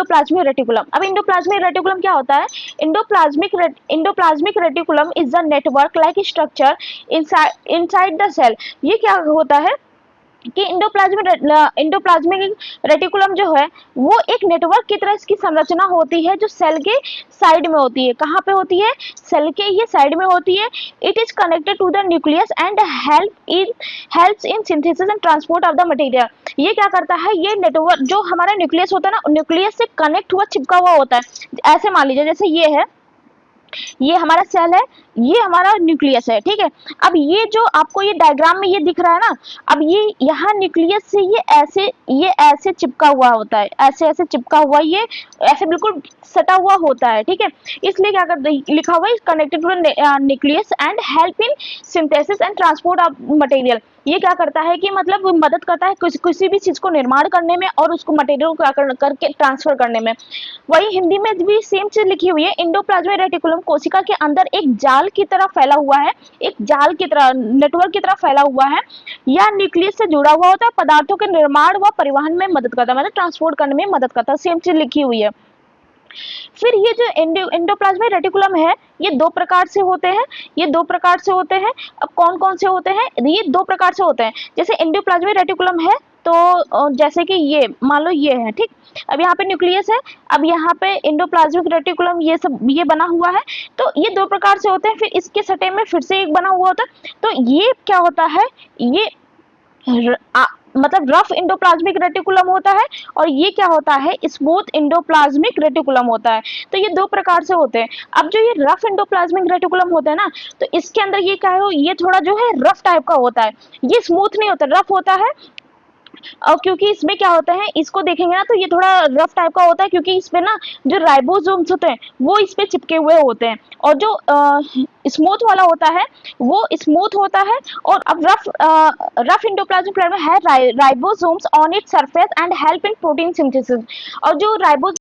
Endoplasmic reticulum. अब endoplasmic reticulum क्या होता है? Endoplasmic reticulum is the network like structure inside the cell. ये क्या होता है कि इंडोप्लाज्मिक रेटिकुलम जो है वो एक नेटवर्क की तरह इसकी संरचना होती है जो सेल के साइड में होती है। कहाँ पे होती है? सेल के ये साइड में होती है। It is connected to the nucleus and helps in synthesis and transport of the material. ये क्या करता है? ये नेटवर्क जो हमारा न्यूक्लियस होता है ना, न्यूक्लियस से कनेक्ट हुआ चिपका हुआ होता है। ऐसे मान लीजिए जैसे ये है, ये हमारा सेल है, ये हमारा न्यूक्लियस है, ठीक है। अब ये जो आपको ये डायग्राम में ये दिख रहा है ना, अब ये यहाँ न्यूक्लियस से ये ऐसे चिपका हुआ होता है, ऐसे चिपका हुआ, ये ऐसे बिल्कुल सटा हुआ होता है, ठीक है। इसलिए क्या कर लिखा हुआ है connected to nucleus and help in synthesis and transport of material. ये क्या करता है कि मतलब मदद करता है किसी भी चीज को निर्माण करने में और उसको मटेरियल को करके ट्रांसफर करने में। वही हिंदी में भी सेम चीज लिखी हुई है। इंडोप्लाज्मिक रेटिकुलम कोशिका के अंदर एक जाल की तरह फैला हुआ है, एक जाल की तरह, नेटवर्क की तरह फैला हुआ है। यह न्यूक्लियस से जुड़ा हुआ होता है, पदार्थों के निर्माण व परिवहन में मदद करता है, मतलब ट्रांसपोर्ट करने में मदद करता है। सेम चीज लिखी हुई है। फिर ये जो इंडोप्लाज्मिक रेटिकुलम है, ये दो प्रकार से होते हैं। ये दो प्रकार से होते हैं। अब कौन कौन से होते हैं? ये दो प्रकार से होते हैं। जैसे इंडोप्लाज्मिक रेटिकुलम है तो जैसे कि ये मान लो ये है, ठीक। अब यहाँ पे न्यूक्लियस है, अब यहाँ पे इंडोप्लाज्मिक रेटिकुलम ये सब ये बना हुआ है। तो ये दो प्रकार से होते हैं। फिर इसके सटे में फिर से एक बना हुआ होता है। तो ये क्या होता है? ये मतलब रफ इंडोप्लाज्मिक रेटिकुलम होता है और ये क्या होता है? स्मूथ इंडोप्लाज्मिक रेटिकुलम होता है। तो ये दो प्रकार से होते हैं। अब जो ये रफ इंडोप्लाज्मिक रेटिकुलम होता है ना, तो इसके अंदर ये क्या है? ये थोड़ा जो है रफ टाइप का होता है। ये स्मूथ नहीं होता, रफ होता है। और क्योंकि इसमें क्या होता है, इसको देखेंगे ना तो ये थोड़ा रफ टाइप का होता है, क्योंकि इसमें ना जो राइबोसोम्स होते हैं वो इस पे चिपके हुए होते हैं। और जो स्मूथ वाला होता है वो स्मूथ होता है। और अब रफ इंडोप्लाज्मिक है ribosomes on its surface and help in protein synthesis. और जो राइबोसोम